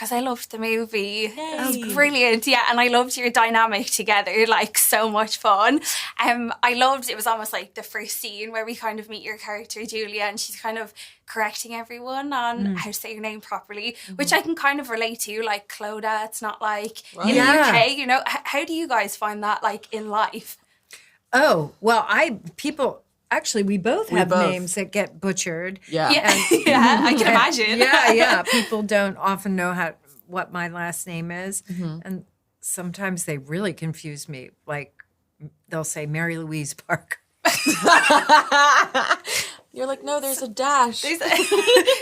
because I loved the movie. Yay. It was brilliant. Yeah, and I loved your dynamic together, like so much fun. I loved, it was almost like the first scene where we kind of meet your character, Julia, and she's kind of correcting everyone on how to say your name properly, which I can kind of relate to, like Clodagh. It's not like in the UK, you know. How do you guys find that, like, in life? Oh, well, actually, we both have names that get butchered. Yeah. Yeah, I can imagine. Yeah. People don't often know what my last name is. And sometimes they really confuse me. Like, they'll say Mary Louise Parker. You're like, no, there's a dash.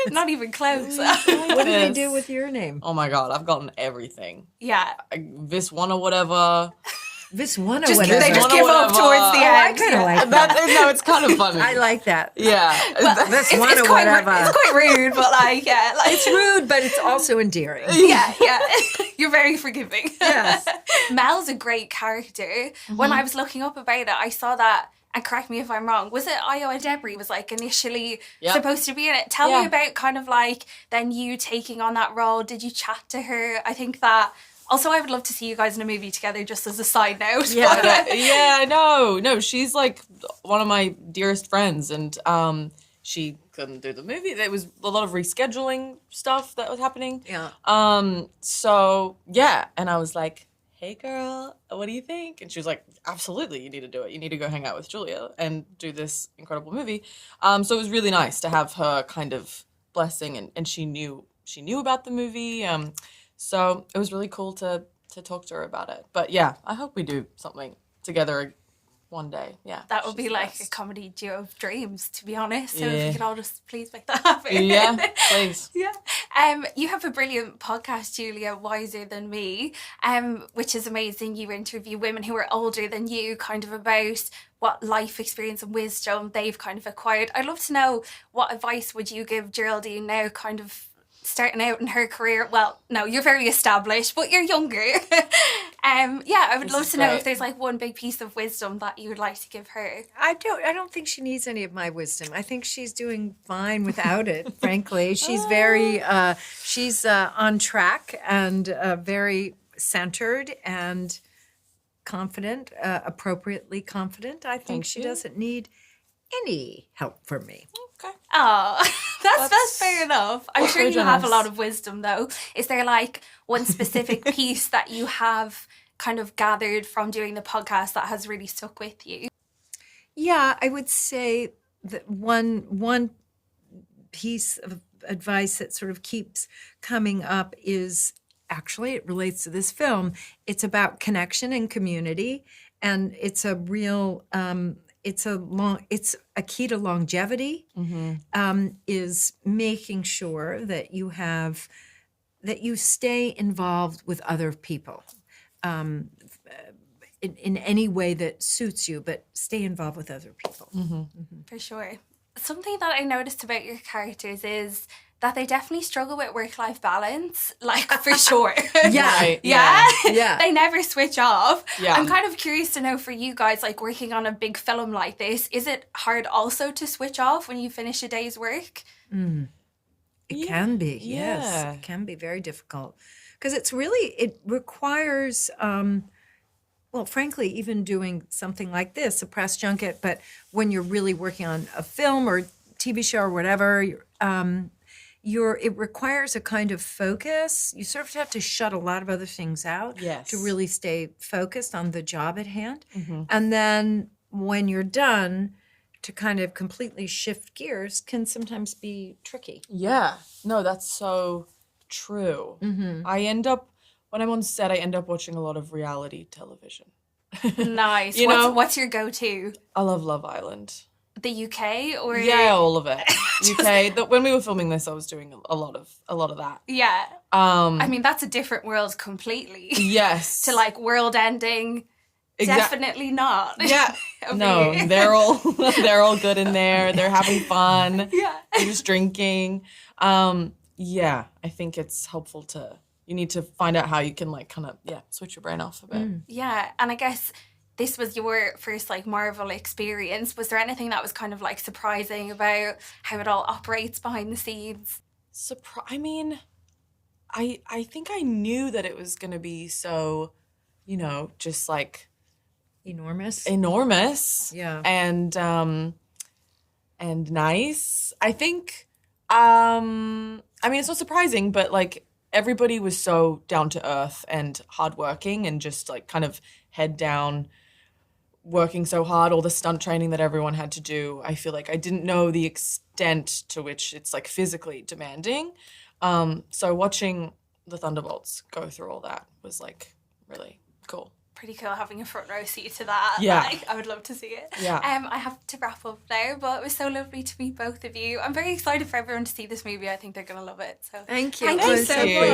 Not even close. What do they do with your name? Oh my God, I've gotten everything. Yeah. Viswanathan or whatever. Viswanathan, They whatever. just give up towards the end. I kind of like that. No, it's kind of funny. I like that. Yeah. It's quite rude, but like, yeah. Like, It's rude, but it's also endearing. yeah. You're very forgiving. Yes. Mel's a great character. When I was looking up about it, I saw that, and correct me if I'm wrong, was it Ayo Edebiri was like initially supposed to be in it? Tell me about kind of like then you taking on that role. Did you chat to her? I think that also I would love to see you guys in a movie together, just as a side note. Yeah, no, she's like one of my dearest friends, and she couldn't do the movie. There was a lot of rescheduling stuff that was happening. Yeah. So yeah, and I was like, hey girl, what do you think? And she was like, absolutely, you need to do it. You need to go hang out with Julia and do this incredible movie. So it was really nice to have her kind of blessing, and she knew about the movie. So it was really cool to talk to her about it. But yeah, I hope we do something together one day. Yeah. That would be like a comedy duo of dreams, to be honest. So if we could all just please make that happen. Yeah, please. Yeah. You have a brilliant podcast, Julia, Wiser Than Me, which is amazing. You interview women who are older than you, kind of about what life experience and wisdom they've kind of acquired. I'd love to know, what advice would you give Geraldine now, kind of starting out in her career? Well, no, you're very established, but you're younger. I would love to know if there's like one big piece of wisdom that you would like to give her. I don't think she needs any of my wisdom. I think she's doing fine without it, frankly. She's very she's on track and very centered and confident, appropriately confident. I think she doesn't need any help from me. Okay. Oh, that's fair enough. I'm sure you have a lot of wisdom, though. Is there like one specific piece that you have kind of gathered from doing the podcast that has really stuck with you? Yeah, I would say that one piece of advice that sort of keeps coming up is, actually, it relates to this film. It's about connection and community, and it's a real it's a key to longevity, is making sure that you stay involved with other people in any way that suits you, but stay involved with other people. For sure. Something that I noticed about your characters is that they definitely struggle with work-life balance, like, for sure. Yeah. They never switch off. Yeah. I'm kind of curious to know, for you guys, like, working on a big film like this, is it hard also to switch off when you finish a day's work? It can be, yes. Yeah. It can be very difficult. Because it requires, well, frankly, even doing something like this, a press junket, but when you're really working on a film or TV show or whatever, it requires a kind of focus. You sort of have to shut a lot of other things out to really stay focused on the job at hand. And then when you're done, to kind of completely shift gears can sometimes be tricky. Yeah. No, that's so true. I end up, when I'm on set, I end up watching a lot of reality television. Nice. What's your go-to? I love Love Island. The UK or Yeah, all of it. UK. When we were filming this, I was doing a lot of that. Yeah. I mean, that's a different world completely. Yes. To like world ending. Definitely not. Yeah. No, they're all good in there. They're having fun. Yeah. They're just drinking. Yeah, I think it's helpful you need to find out how you can like kind of switch your brain off a bit. Yeah, and I guess this was your first like Marvel experience. Was there anything that was kind of like surprising about how it all operates behind the scenes? I mean, I think I knew that it was going to be so, just like Enormous. enormous. And nice. I think, I mean, it's not surprising, but like everybody was so down to earth and hardworking and just like kind of head down, working so hard, all the stunt training that everyone had to do. I feel like I didn't know the extent to which it's like physically demanding. So watching the Thunderbolts go through all that was like really cool. Pretty cool having a front row seat to that. Yeah. Like, I would love to see it. Yeah. I have to wrap up now, but it was so lovely to meet both of you. I'm very excited for everyone to see this movie. I think they're going to love it. So Thank you. Thank It you was so Thank you. much.